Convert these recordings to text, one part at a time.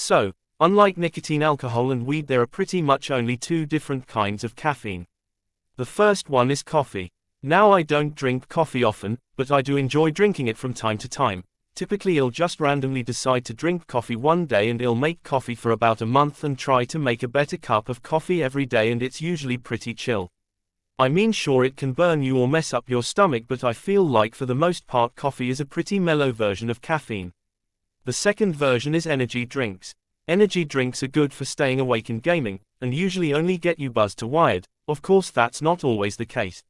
So, unlike nicotine, alcohol and weed, there are pretty much only two different kinds of caffeine. The first one is coffee. Now I don't drink coffee often, but I do enjoy drinking it from time to time. Typically I'll just randomly decide to drink coffee one day and I'll make coffee for about a month and try to make a better cup of coffee every day, and it's usually pretty chill. I mean, sure, it can burn you or mess up your stomach, but I feel like for the most part coffee is a pretty mellow version of caffeine. The second version is energy drinks. Energy drinks are good for staying awake and gaming, and usually only get you buzzed to wired. Of course that's not always the case.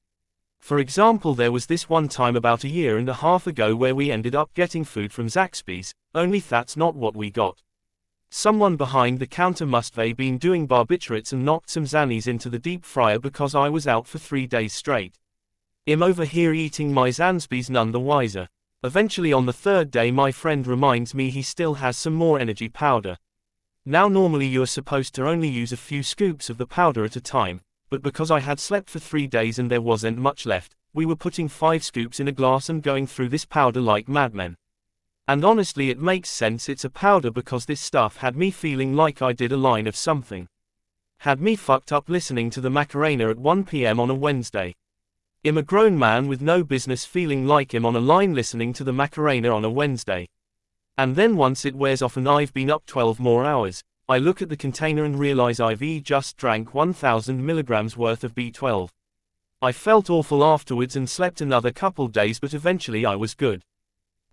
For example, there was this one time about a year and a half ago where we ended up getting food from Zaxby's, only that's not what we got. Someone behind the counter must have been doing barbiturates and knocked some Xannies into the deep fryer because I was out for 3 days straight. I'm over here eating my Zaxby's none the wiser. Eventually on the third day my friend reminds me he still has some more energy powder. Now normally you are supposed to only use a few scoops of the powder at a time, but because I had slept for 3 days and there wasn't much left, we were putting 5 scoops in a glass and going through this powder like madmen. And honestly it makes sense, it's a powder because this stuff had me feeling like I did a line of something. Had me fucked up listening to the Macarena at 1 PM on a Wednesday. I'm a grown man with no business feeling like I'm on a line listening to the Macarena on a Wednesday. And then once it wears off and I've been up 12 more hours, I look at the container and realize I've just drank 1000 milligrams worth of B12. I felt awful afterwards and slept another couple days, but eventually I was good.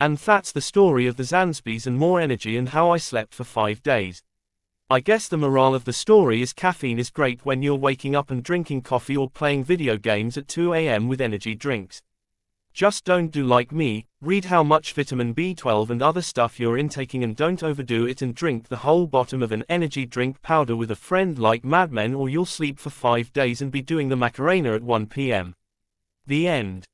And that's the story of the Zaxby's and more energy and how I slept for 5 days. I guess the morale of the story is caffeine is great when you're waking up and drinking coffee or playing video games at 2 AM with energy drinks. Just don't do like me, read how much vitamin B12 and other stuff you're intaking and don't overdo it and drink the whole bottom of an energy drink powder with a friend like madmen, or you'll sleep for 5 days and be doing the Macarena at 1 PM. The end.